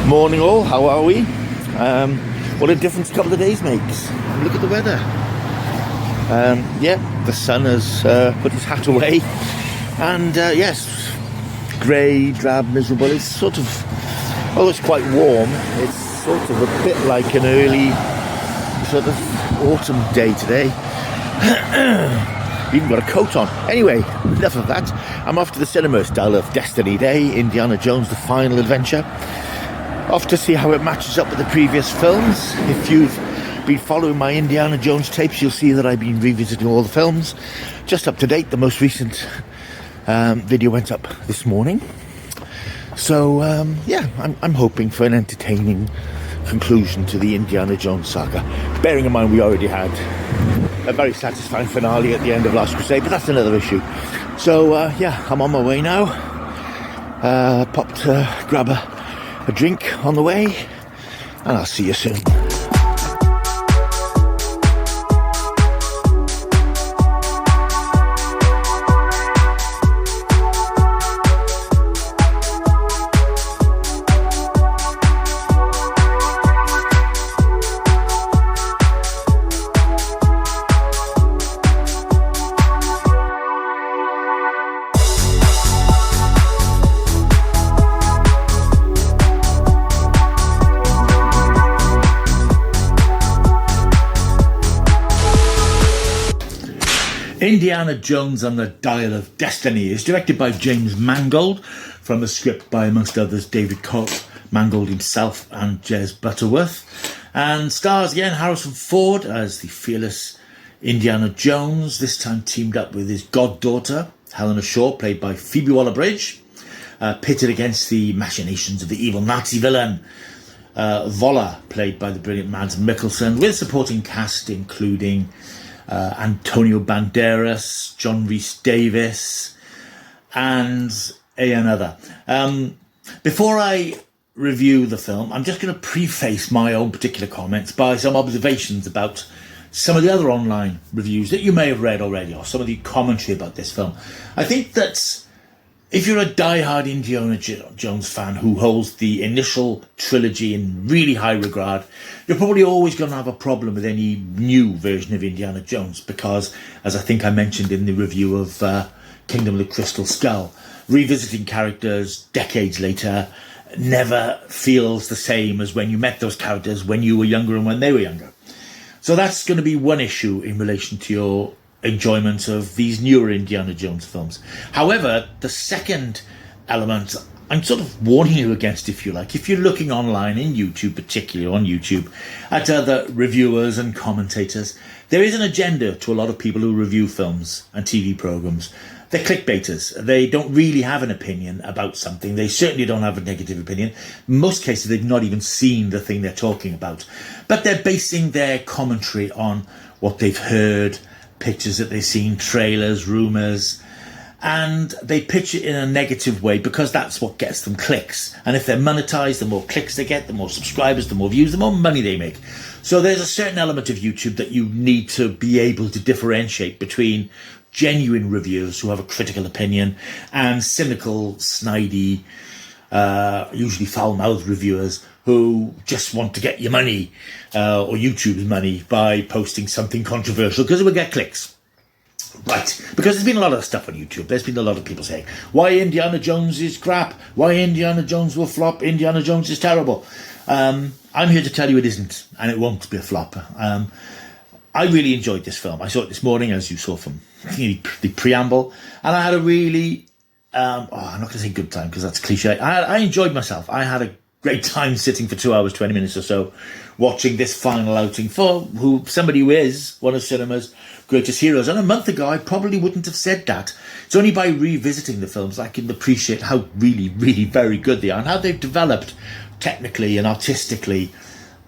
Morning all, how are we? What a difference a couple of days makes. Look at the weather. The sun has put his hat away, and yes, grey, drab, miserable. It's sort of, although it's quite warm, it's sort of a bit like an early sort of autumn day today. Even got a coat on. Anyway, enough of that. I'm off to the cinema style of Destiny Day, Indiana Jones: The Final Adventure. Off to see how it matches up with the previous films. If you've been following my Indiana Jones tapes, you'll see that I've been revisiting all the films. Just up to date, the most recent video went up this morning. So, I'm hoping for an entertaining conclusion to the Indiana Jones saga. Bearing in mind we already had a very satisfying finale at the end of Last Crusade, but that's another issue. So, I'm on my way now. Popped to grab a drink on the way, and I'll see you soon. Indiana Jones and the Dial of Destiny is directed by James Mangold, from a script by, amongst others, David Colt, Mangold himself and Jez Butterworth, and stars again Harrison Ford as the fearless Indiana Jones, this time teamed up with his goddaughter, Helena Shaw, played by Phoebe Waller-Bridge, pitted against the machinations of the evil Nazi villain, Voller, played by the brilliant Mads Mikkelsen, with supporting cast including Antonio Banderas, John Rhys-Davies, and another. Before I review the film, I'm just going to preface my own particular comments by some observations about some of the other online reviews that you may have read already, or some of the commentary about this film. I think that if you're a die-hard Indiana Jones fan who holds the initial trilogy in really high regard, you're probably always going to have a problem with any new version of Indiana Jones because, as I think I mentioned in the review of Kingdom of the Crystal Skull, revisiting characters decades later never feels the same as when you met those characters when you were younger and when they were younger. So that's going to be one issue in relation to your enjoyment of these newer Indiana Jones films. However, the second element I'm sort of warning you against, if you like. If you're looking online, in YouTube, particularly on YouTube, at other reviewers and commentators, there is an agenda to a lot of people who review films and TV programs. They're clickbaiters. They don't really have an opinion about something. They certainly don't have a negative opinion. In most cases, they've not even seen the thing they're talking about. But they're basing their commentary on what they've heard, pictures that they've seen, trailers, rumours, and they pitch it in a negative way because that's what gets them clicks. And if they're monetized, the more clicks they get, the more subscribers, the more views, the more money they make. So there's a certain element of YouTube that you need to be able to differentiate between genuine reviewers who have a critical opinion and cynical, snidey, usually foul-mouthed reviewers who just want to get your money, or YouTube's money, by posting something controversial because it will get clicks. Right, because there's been a lot of stuff on YouTube. There's been a lot of people saying, why Indiana Jones is crap, why Indiana Jones will flop, Indiana Jones is terrible. I'm here to tell you it isn't, and it won't be a flop. I really enjoyed this film. I saw it this morning, as you saw from the preamble, and I had a really, I'm not going to say good time because that's cliche. I enjoyed myself. I had a great time sitting for 2 hours, 20 minutes or so, watching this final outing for somebody who is one of cinema's greatest heroes. And a month ago, I probably wouldn't have said that. It's only by revisiting the films I can appreciate how really, really very good they are and how they've developed technically and artistically,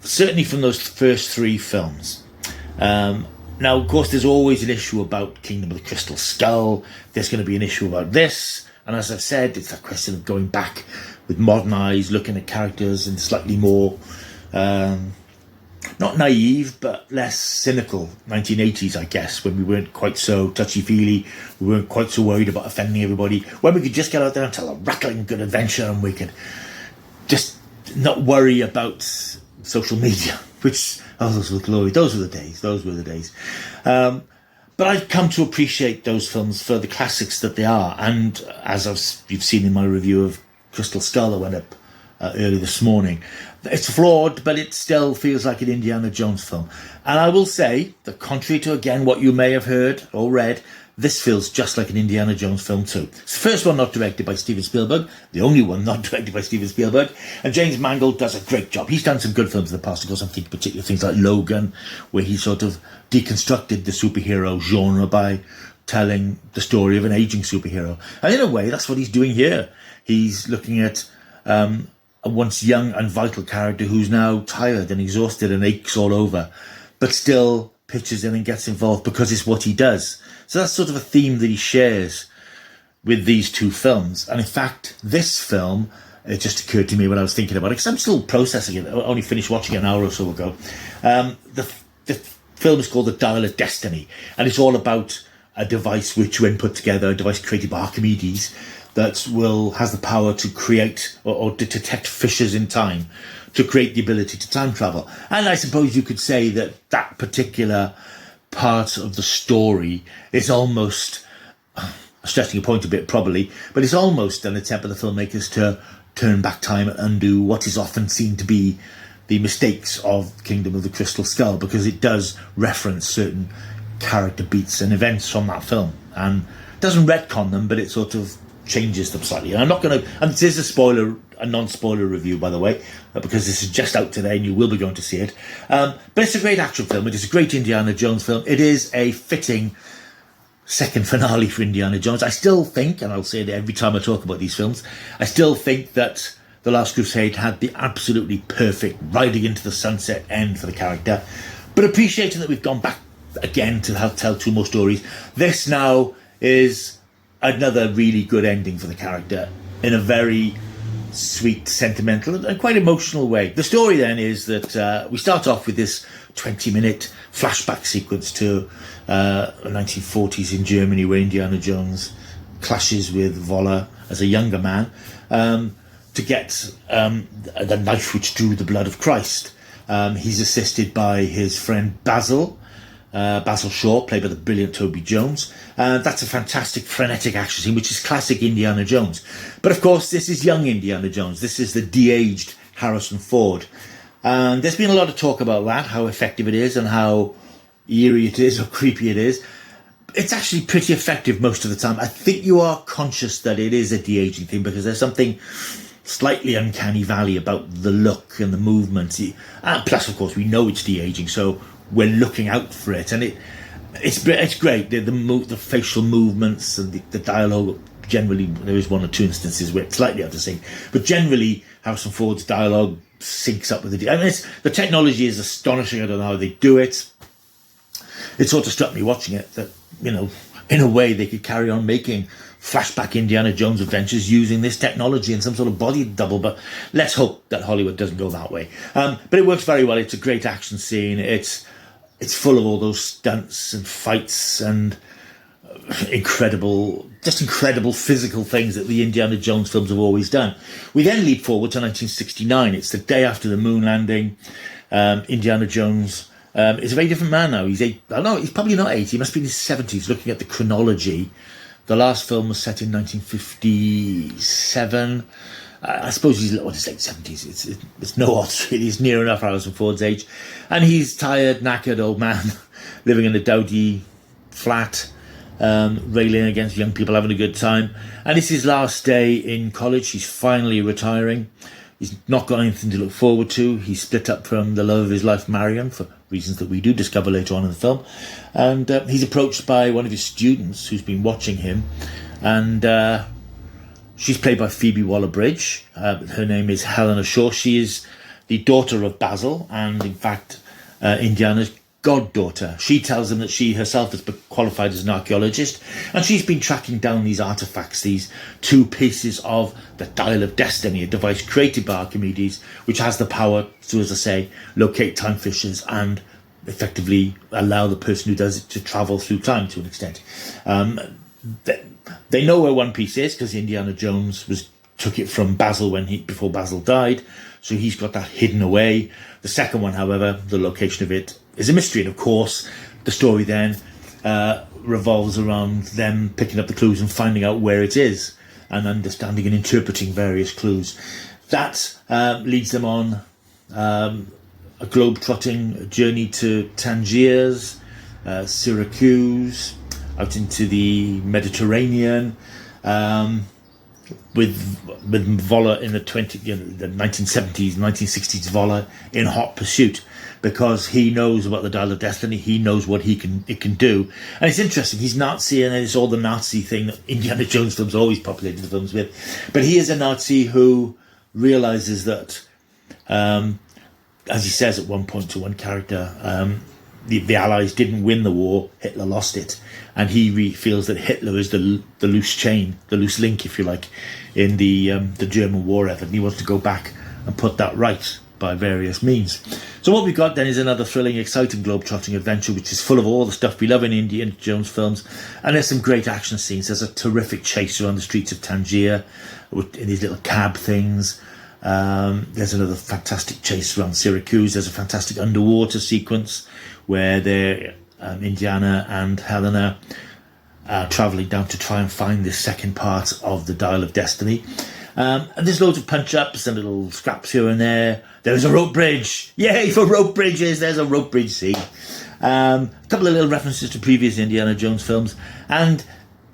certainly from those first three films. Now, of course, there's always an issue about Kingdom of the Crystal Skull. There's going to be an issue about this. And as I've said, it's that question of going back with modern eyes, looking at characters in slightly more, not naive, but less cynical 1980s, I guess, when we weren't quite so touchy-feely, we weren't quite so worried about offending everybody, when we could just get out there and tell a rattling good adventure and we could just not worry about social media, which, oh, those were glory. Those were the days. But I've come to appreciate those films for the classics that they are. And as you've seen in my review of Crystal Skull that went up early this morning, it's flawed, but it still feels like an Indiana Jones film. And I will say that contrary to, again, what you may have heard or read, this feels just like an Indiana Jones film too. It's the first one not directed by Steven Spielberg, the only one not directed by Steven Spielberg, and James Mangold does a great job. He's done some good films in the past. Of course, I'm thinking particular things like Logan, where he sort of deconstructed the superhero genre by telling the story of an aging superhero. And in a way, that's what he's doing here. He's looking at a once young and vital character who's now tired and exhausted and aches all over, but still pitches in and gets involved because it's what he does. So that's sort of a theme that he shares with these two films. And in fact, this film, it just occurred to me when I was thinking about it, because I'm still processing it. I only finished watching it an hour or so ago. The film is called The Dial of Destiny, and it's all about a device which, when put together, a device created by Archimedes, that has the power to create or to detect fissures in time, to create the ability to time travel. And I suppose you could say that that particular part of the story is almost, stretching a point a bit probably, but it's almost an attempt by the filmmakers to turn back time and undo what is often seen to be the mistakes of Kingdom of the Crystal Skull, because it does reference certain character beats and events from that film, and doesn't retcon them, but it sort of changes them slightly. And I'm not going to, and this is a non-spoiler review, by the way, because this is just out today and you will be going to see it. But it's a great action film. It is a great Indiana Jones film. It is a fitting second finale for Indiana Jones. I still think, and I'll say it every time I talk about these films, I still think that The Last Crusade had the absolutely perfect riding into the sunset end for the character. But appreciating that we've gone back again to tell two more stories, this now is another really good ending for the character in a very sweet, sentimental and quite emotional way. The story then is that we start off with this 20-minute flashback sequence to the 1940s in Germany, where Indiana Jones clashes with Voller as a younger man to get the knife which drew the blood of Christ. He's assisted by his friend Basil Shaw, played by the brilliant Toby Jones. That's a fantastic frenetic action scene, which is classic Indiana Jones. But of course, this is young Indiana Jones. This is the de-aged Harrison Ford. And there's been a lot of talk about that, how effective it is and how eerie it is or creepy it is. It's actually pretty effective most of the time. I think you are conscious that it is a de-aging thing, because there's something slightly uncanny valley about the look and the movement. Plus, of course, we know it's de-aging, so we're looking out for it, and it's great. The facial movements and the dialogue. Generally, there is one or two instances where it's slightly out of sync, but generally, Harrison Ford's dialogue syncs up with the. I mean, the technology is astonishing. I don't know how they do it. It sort of struck me watching it that, you know, in a way they could carry on making flashback Indiana Jones adventures using this technology and some sort of body double, but let's hope that Hollywood doesn't go that way. But it works very well. It's a great action scene. It's full of all those stunts and fights and incredible physical things that the Indiana Jones films have always done. We then leap forward to 1969. It's the day after the moon landing. Indiana Jones is a very different man now. He's probably not 80. He must be in his 70s. Looking at the chronology, the last film was set in 1957. I suppose he's late 70s. It's no odds, really. He's near enough Harrison Ford's age. And he's tired, knackered old man living in a dowdy flat, railing against young people having a good time. And it's his last day in college. He's finally retiring. He's not got anything to look forward to. He's split up from the love of his life, Marion, for reasons that we do discover later on in the film. And he's approached by one of his students who's been watching him. And she's played by Phoebe Waller-Bridge. Her name is Helena Shaw. She is the daughter of Basil, and in fact, Indiana's goddaughter. She tells him that she herself has been qualified as an archaeologist, and she's been tracking down these artifacts, these two pieces of the Dial of Destiny, a device created by Archimedes, which has the power to, as I say, locate time fissures and effectively allow the person who does it to travel through time to an extent. They know where one piece is because Indiana Jones was took it from Basil before Basil died, so he's got that hidden away. The second one, however, the location of it is a mystery, and of course, the story then revolves around them picking up the clues and finding out where it is, and understanding and interpreting various clues. That leads them on a globe-trotting journey to Tangiers, Syracuse, out into the Mediterranean, with Voller in the 1970s, 1960s. Voller in hot pursuit, because he knows about the Dial of Destiny. He knows what it can do, and it's interesting. He's Nazi, and it's all the Nazi thing that Indiana Jones films always populated the films with. But he is a Nazi who realizes that, as he says at one point to one character, the Allies didn't win the war, Hitler lost it. And he feels that Hitler is the loose chain, the loose link, if you like, in the German war effort. And he wants to go back and put that right by various means. So what we've got then is another thrilling, exciting globe-trotting adventure, which is full of all the stuff we love in Indiana Jones films. And there's some great action scenes. There's a terrific chase around the streets of Tangier in these little cab things. There's another fantastic chase around Syracuse. There's a fantastic underwater sequence where they're Indiana and Helena travelling down to try and find this second part of the Dial of Destiny. And there's loads of punch-ups and little scraps here and there. There's a rope bridge. Yay for rope bridges. There's a rope bridge scene. A couple of little references to previous Indiana Jones films. And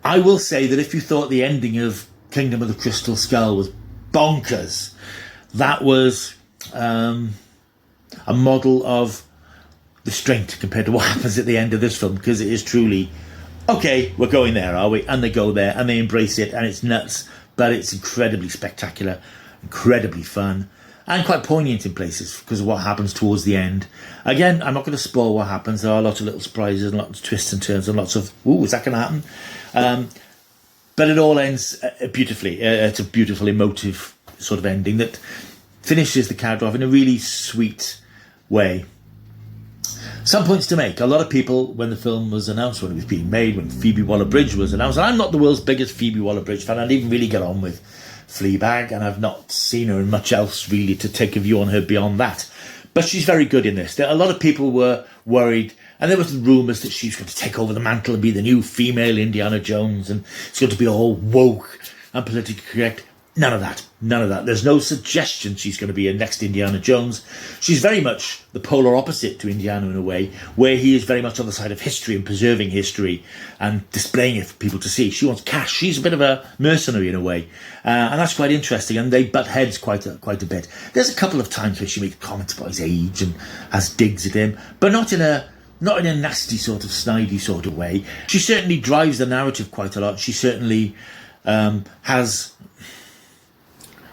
I will say that if you thought the ending of Kingdom of the Crystal Skull was bonkers, that was a model of restraint compared to what happens at the end of this film, because it is truly, okay, we're going there, are we? And they go there and they embrace it, and it's nuts, but it's incredibly spectacular, incredibly fun, and quite poignant in places because of what happens towards the end. Again, I'm not going to spoil what happens. There are lots of little surprises and lots of twists and turns and lots of, ooh, is that going to happen? But it all ends beautifully. It's a beautiful, emotive sort of ending that finishes the character off in a really sweet way. Some points to make. A lot of people, when the film was announced, when it was being made, when Phoebe Waller-Bridge was announced, and I'm not the world's biggest Phoebe Waller-Bridge fan. I didn't really get on with Fleabag, and I've not seen her in much else really to take a view on her beyond that. But she's very good in this. A lot of people were worried, and there was rumours that she's going to take over the mantle and be the new female Indiana Jones, and it's going to be all woke and politically correct. None of that. None of that. There's no suggestion she's going to be a next Indiana Jones. She's very much the polar opposite to Indiana in a way, where he is very much on the side of history and preserving history and displaying it for people to see. She wants cash. She's a bit of a mercenary in a way. And that's quite interesting. And they butt heads quite a bit. There's a couple of times where she makes comments about his age and has digs at him, but not in a nasty sort of snidey sort of way. She certainly drives the narrative quite a lot. She certainly has...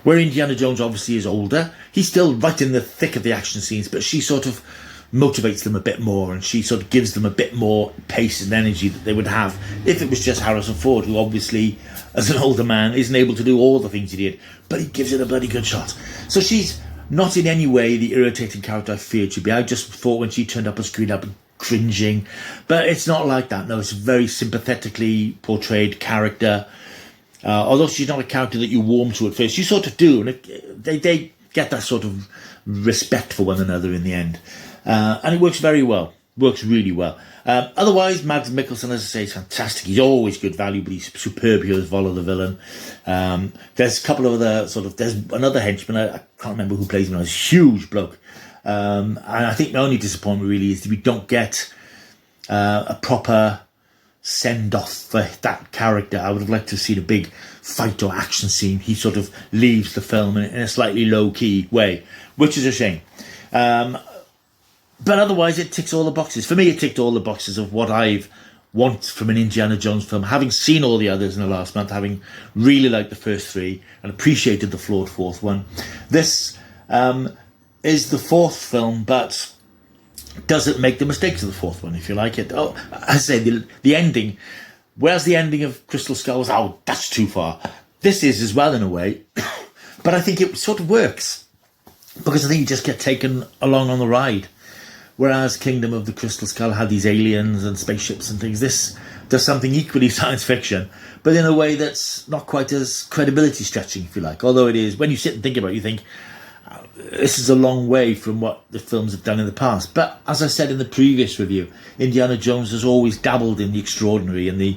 Where Indiana Jones obviously is older, he's still right in the thick of the action scenes, but she sort of motivates them a bit more, and she sort of gives them a bit more pace and energy that they would have if it was just Harrison Ford, who obviously, as an older man, isn't able to do all the things he did, but he gives it a bloody good shot. So she's not in any way the irritating character I feared she'd be. I just thought when she turned up on screen I'd be cringing, but it's not like that. No, it's a very sympathetically portrayed character. Although she's not a character that you warm to at first, you sort of do, and they get that sort of respect for one another in the end, and it works very well. Works really well. Otherwise, Mads Mikkelsen, as I say, is fantastic. He's always good value, but he's superb here as Voller the villain. There's a couple of other there's another henchman. I can't remember who plays him now. He's a huge bloke, and I think my only disappointment really is that we don't get a proper send-off for that character. I would have liked to have seen a big fight or action scene. He sort of leaves the film in a slightly low-key way, which is a shame. But otherwise, it ticks all the boxes. For me, it ticked all the boxes of what I want from an Indiana Jones film. Having seen all the others in the last month, having really liked the first three and appreciated the flawed fourth one, this is the fourth film, but doesn't make the mistakes of the fourth one, if you like it. Oh, I say the ending. Whereas the ending of Crystal Skull was, oh, that's too far. This is as well in a way, but I think it sort of works because I think you just get taken along on the ride. Whereas Kingdom of the Crystal Skull had these aliens and spaceships and things, this does something equally science fiction, but in a way that's not quite as credibility stretching, if you like. Although it is, when you sit and think about it, you think, this is a long way from what the films have done in the past. But as I said in the previous review, Indiana Jones has always dabbled in the extraordinary and the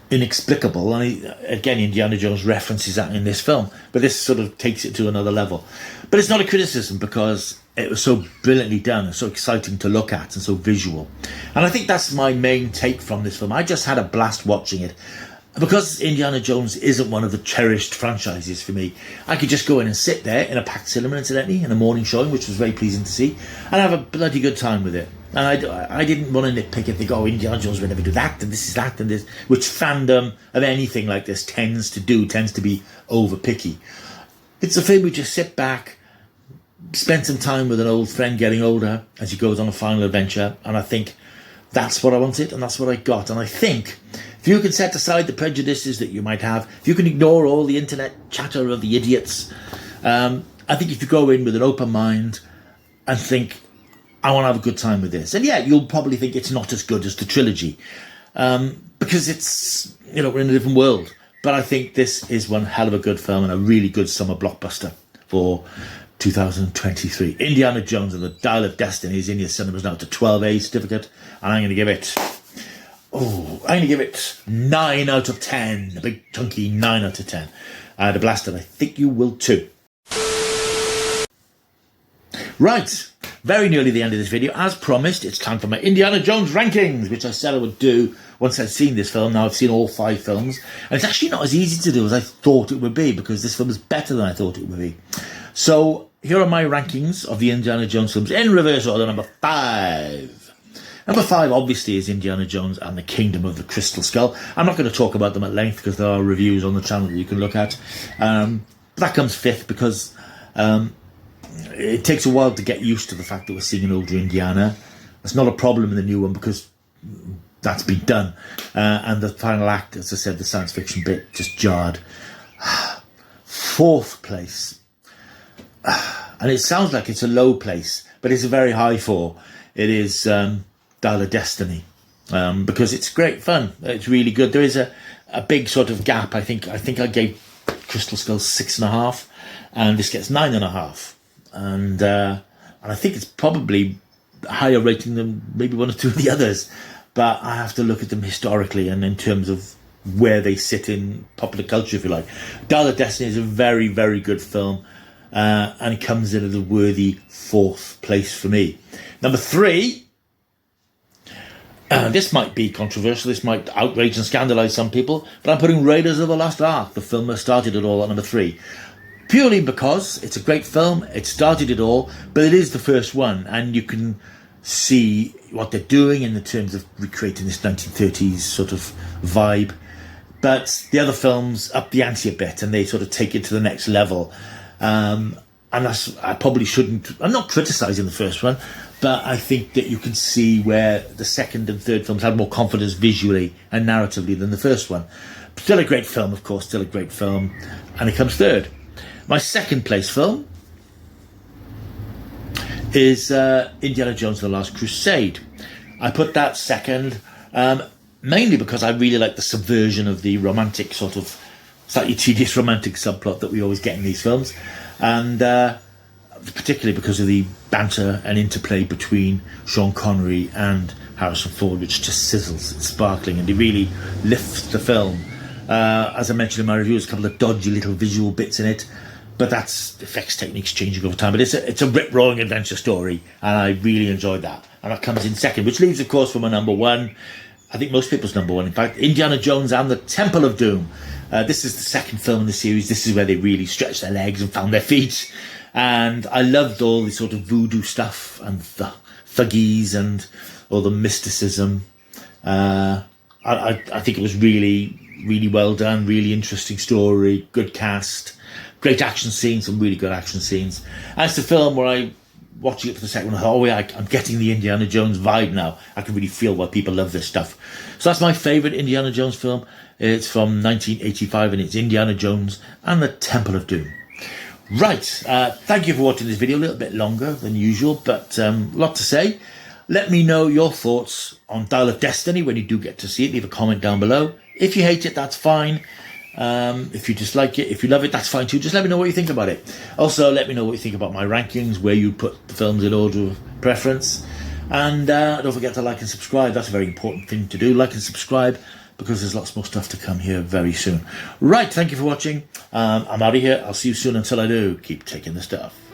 inexplicable. And again, Indiana Jones references that in this film. But this sort of takes it to another level. But it's not a criticism, because it was so brilliantly done and so exciting to look at and so visual. And I think that's my main take from this film. I just had a blast watching it. Because Indiana Jones isn't one of the cherished franchises for me, I could just go in and sit there in a packed cinema, incidentally, in a morning showing, which was very pleasing to see, and have a bloody good time with it. And I didn't want to nitpick and think, oh, Indiana Jones would never do that, and this is that, and this, which fandom of anything like this tends to be over-picky. It's a film where you just sit back, spend some time with an old friend getting older as he goes on a final adventure, and I think that's what I wanted, and that's what I got. And I think if you can set aside the prejudices that you might have, if you can ignore all the internet chatter of the idiots, I think if you go in with an open mind and think, I want to have a good time with this. And yeah, you'll probably think it's not as good as the trilogy, because it's, we're in a different world. But I think this is one hell of a good film and a really good summer blockbuster for 2023. Indiana Jones and the Dial of Destiny is in your cinemas now. It's a 12A certificate, and I'm going to give it 9 out of 10. A big chunky 9 out of 10. I had a blast, and I think you will too. Right, very nearly the end of this video. As promised, it's time for my Indiana Jones rankings, which I said I would do once I'd seen this film. Now I've seen all 5 films, and it's actually not as easy to do as I thought it would be, because this film is better than I thought it would be. So here are my rankings of the Indiana Jones films in reverse order. Number 5. Number 5, obviously, is Indiana Jones and the Kingdom of the Crystal Skull. I'm not going to talk about them at length, because there are reviews on the channel that you can look at. That comes 5th, because it takes a while to get used to the fact that we're seeing an older Indiana. That's not a problem in the new one, because that's been done. And the final act, as I said, the science fiction bit, just jarred. 4th place. And it sounds like it's a low place, but it's a very high 4. It is Dial of Destiny, because it's great fun. It's really good. There is a big sort of gap. I think I gave Crystal Skull 6.5, and this gets 9.5. And I think it's probably a higher rating than maybe one or two of the others. But I have to look at them historically and in terms of where they sit in popular culture, if you like. Dial of Destiny is a very, very good film. And it comes in at a worthy 4th place for me. Number 3, this might be controversial, this might outrage and scandalise some people, but I'm putting Raiders of the Lost Ark, the film that started it all, at number 3. Purely because it's a great film, it started it all, but it is the first one, and you can see what they're doing in the terms of recreating this 1930s sort of vibe. But the other films up the ante a bit, and they sort of take it to the next level. And I probably shouldn't, I'm not criticising the first one, but I think that you can see where the second and third films had more confidence visually and narratively than the first one. Still a great film, of course, still a great film, and it comes 3rd. My 2nd place film is Indiana Jones and the Last Crusade. I put that 2nd, mainly because I really like the subversion of the romantic sort of slightly tedious romantic subplot that we always get in these films, and particularly because of the banter and interplay between Sean Connery and Harrison Ford, which just sizzles, it's sparkling, and it really lifts the film. As I mentioned in my review, there's a couple of dodgy little visual bits in it, but that's effects techniques changing over time. But it's a rip-roaring adventure story, and I really enjoyed that. And that comes in 2nd, which leaves, of course, for my number 1, I think most people's number 1, in fact, Indiana Jones and the Temple of Doom. This is the 2nd film in the series. This is where they really stretched their legs and found their feet. And I loved all the sort of voodoo stuff and the thuggies and all the mysticism. I think it was really, really well done, really interesting story, good cast, great action scenes, some really good action scenes. And it's a film where I, watching it for the second one, I thought, oh yeah, I'm getting the Indiana Jones vibe now. I can really feel why people love this stuff. So that's my favourite Indiana Jones film. It's from 1985, and it's Indiana Jones and the Temple of Doom. Right, thank you for watching this video. A little bit longer than usual, but a lot to say. Let me know your thoughts on Dial of Destiny when you do get to see it. Leave a comment down below. If you hate it, that's fine. If you dislike it, if you love it, that's fine too. Just let me know what you think about it. Also, let me know what you think about my rankings, where you put the films in order of preference. And don't forget to like and subscribe. That's a very important thing to do. Like and subscribe, because there's lots more stuff to come here very soon. Right, thank you for watching. I'm out of here. I'll see you soon. Until I do, keep taking the stuff.